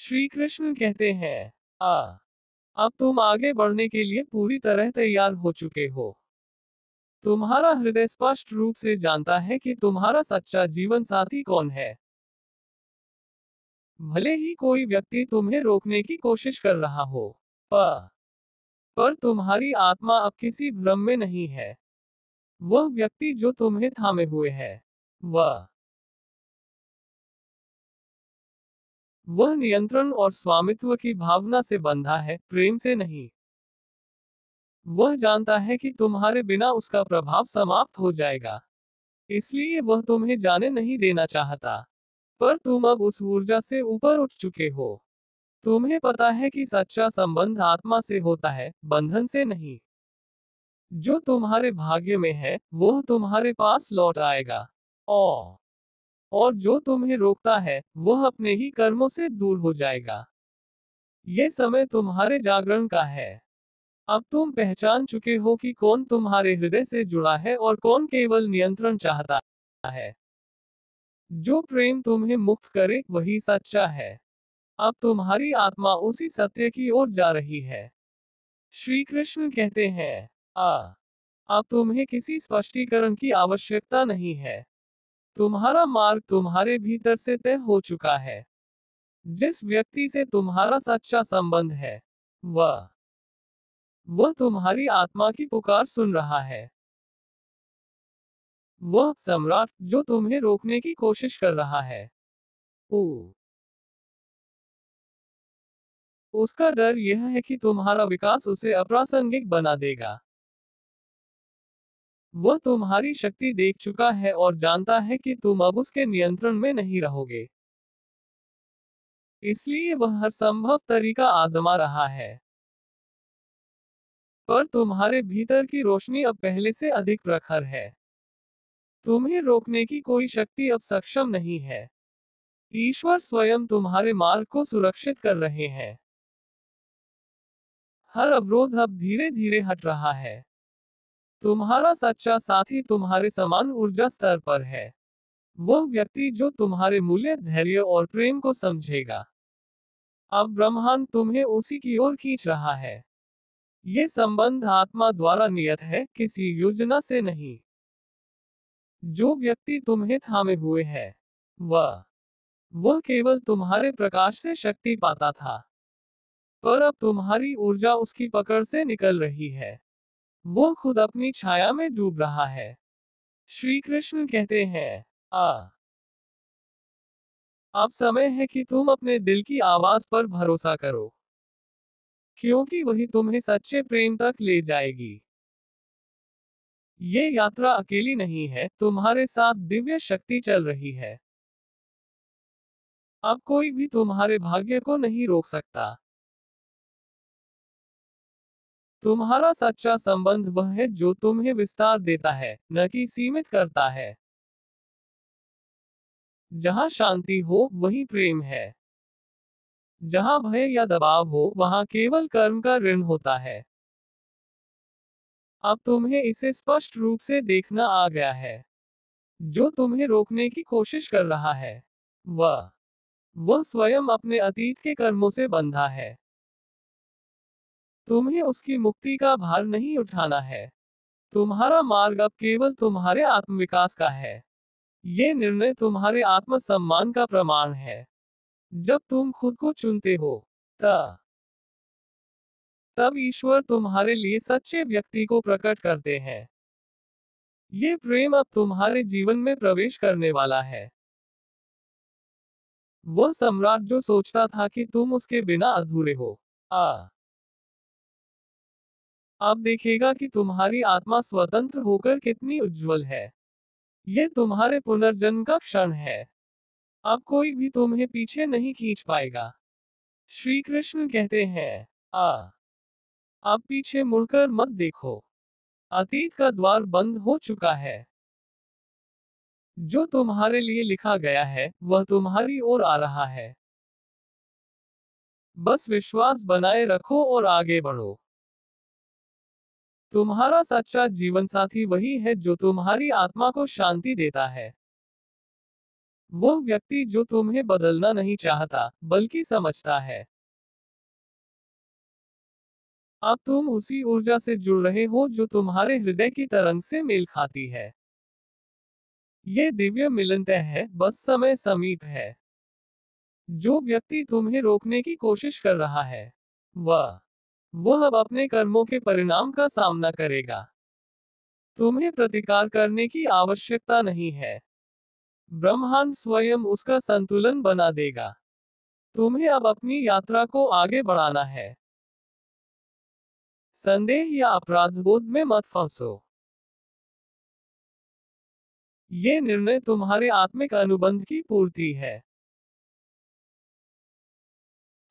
श्री कृष्ण कहते हैं, आ अब तुम आगे बढ़ने के लिए पूरी तरह तैयार हो चुके हो। तुम्हारा हृदय स्पष्ट रूप से जानता है कि तुम्हारा सच्चा जीवन साथी कौन है। भले ही कोई व्यक्ति तुम्हें रोकने की कोशिश कर रहा हो, पर पर तुम्हारी आत्मा अब किसी भ्रम में नहीं है। वह व्यक्ति जो तुम्हें थामे हुए है, वह वह नियंत्रण और स्वामित्व की भावना से बंधा है, प्रेम से नहीं। वह जानता है कि तुम्हारे बिना उसका प्रभाव समाप्त हो जाएगा, इसलिए वह तुम्हें जाने नहीं देना चाहता। पर तुम अब उस ऊर्जा से ऊपर उठ चुके हो। तुम्हें पता है कि सच्चा संबंध आत्मा से होता है, बंधन से नहीं। जो तुम्हारे भाग्य में है, वह तुम्हारे पास लौट आएगा। और और जो तुम्हें रोकता है, वह अपने ही कर्मों से दूर हो जाएगा। ये समय तुम्हारे जागरण का है। अब तुम पहचान चुके हो कि कौन तुम्हारे हृदय से जुड़ा है और कौन केवल नियंत्रण चाहता है। जो प्रेम तुम्हें मुक्त करे, वही सच्चा है। अब तुम्हारी आत्मा उसी सत्य की ओर जा रही है। श्री कृष्ण कहते हैं, अब तुम्हें किसी स्पष्टीकरण की आवश्यकता नहीं है। तुम्हारा मार्ग तुम्हारे भीतर से तय हो चुका है। जिस व्यक्ति से तुम्हारा सच्चा संबंध है, वह वह तुम्हारी आत्मा की पुकार सुन रहा है। वह सम्राट जो तुम्हें रोकने की कोशिश कर रहा है, ऊ उसका डर यह है कि तुम्हारा विकास उसे अप्रासंगिक बना देगा। वह तुम्हारी शक्ति देख चुका है और जानता है कि तुम अब उसके नियंत्रण में नहीं रहोगे। इसलिए वह हर संभव तरीका आजमा रहा है। पर तुम्हारे भीतर की रोशनी अब पहले से अधिक प्रखर है। तुम्हें रोकने की कोई शक्ति अब सक्षम नहीं है। ईश्वर स्वयं तुम्हारे मार्ग को सुरक्षित कर रहे हैं। हर अवरोध अब धीरे धीरे हट रहा है। तुम्हारा सच्चा साथी तुम्हारे समान ऊर्जा स्तर पर है। वह व्यक्ति जो तुम्हारे मूल्य, धैर्य और प्रेम को समझेगा। अब ब्रह्मांड तुम्हें उसी की ओर खींच रहा है। ये संबंध आत्मा द्वारा नियत है, किसी योजना से नहीं। जो व्यक्ति तुम्हें थामे हुए है, वह केवल तुम्हारे प्रकाश से शक्ति पाता था। पर अब तुम्हारी ऊर्जा उसकी पकड़ से निकल रही है। वो खुद अपनी छाया में डूब रहा है। श्री कृष्ण कहते हैं, अब समय है कि तुम अपने दिल की आवाज पर भरोसा करो, क्योंकि वही तुम्हें सच्चे प्रेम तक ले जाएगी। ये यात्रा अकेली नहीं है, तुम्हारे साथ दिव्य शक्ति चल रही है। अब कोई भी तुम्हारे भाग्य को नहीं रोक सकता। तुम्हारा सच्चा संबंध वह है जो तुम्हें विस्तार देता है, न कि सीमित करता है। जहां शांति हो, वहीं प्रेम है। जहां भय या दबाव हो, वहां केवल कर्म का ऋण होता है। अब तुम्हें इसे स्पष्ट रूप से देखना आ गया है। जो तुम्हें रोकने की कोशिश कर रहा है, वह वह स्वयं अपने अतीत के कर्मों से बंधा है। तुम्हें उसकी मुक्ति का भार नहीं उठाना है। तुम्हारा मार्ग अब केवल तुम्हारे आत्मविकास का है। ये निर्णय तुम्हारे आत्मसम्मान का प्रमाण है। जब तुम खुद को चुनते हो, त तब ईश्वर तुम्हारे लिए सच्चे व्यक्ति को प्रकट करते हैं। ये प्रेम अब तुम्हारे जीवन में प्रवेश करने वाला है। वह सम्राट जो सोचता था कि तुम उसके बिना अधूरे हो, आ अब देखेगा कि तुम्हारी आत्मा स्वतंत्र होकर कितनी उज्जवल है। ये तुम्हारे पुनर्जन्म का क्षण है। अब कोई भी तुम्हें पीछे नहीं खींच पाएगा। श्री कृष्ण कहते हैं, अब पीछे मुड़कर मत देखो। अतीत का द्वार बंद हो चुका है। जो तुम्हारे लिए लिखा गया है, वह तुम्हारी ओर आ रहा है। बस विश्वास बनाए रखो और आगे बढ़ो। तुम्हारा सच्चा जीवन साथी वही है जो तुम्हारी आत्मा को शांति देता है। वह व्यक्ति जो तुम्हें बदलना नहीं चाहता, बल्कि समझता है। अब तुम उसी ऊर्जा से जुड़ रहे हो जो तुम्हारे हृदय की तरंग से मेल खाती है। ये दिव्य मिलन तय है, बस समय समीप है। जो व्यक्ति तुम्हें रोकने की कोशिश कर रहा है, वह अब अपने कर्मों के परिणाम का सामना करेगा। तुम्हें प्रतिकार करने की आवश्यकता नहीं है। ब्रह्मांड स्वयं उसका संतुलन बना देगा। तुम्हें अब अपनी यात्रा को आगे बढ़ाना है। संदेह या अपराधबोध में मत फंसो। ये निर्णय तुम्हारे आत्मिक अनुबंध की पूर्ति है।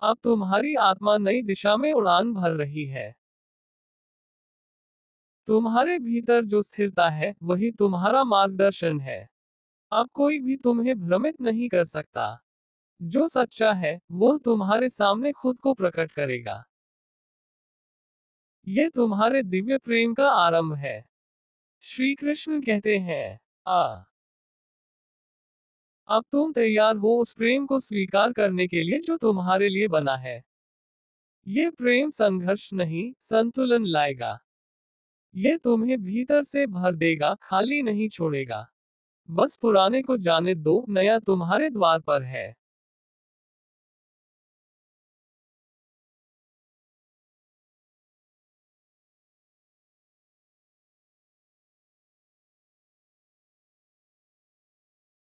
अब तुम्हारी आत्मा नई दिशा में उड़ान भर रही है। तुम्हारे भीतर जो स्थिरता है, वही तुम्हारा मार्गदर्शन है। अब कोई भी तुम्हें भ्रमित नहीं कर सकता। जो सच्चा है, वह तुम्हारे सामने खुद को प्रकट करेगा। ये तुम्हारे दिव्य प्रेम का आरंभ है। श्री कृष्ण कहते हैं, आ अब तुम तैयार हो उस प्रेम को स्वीकार करने के लिए जो तुम्हारे लिए बना है। ये प्रेम संघर्ष नहीं, संतुलन लाएगा। ये तुम्हें भीतर से भर देगा, खाली नहीं छोड़ेगा। बस पुराने को जाने दो, नया तुम्हारे द्वार पर है।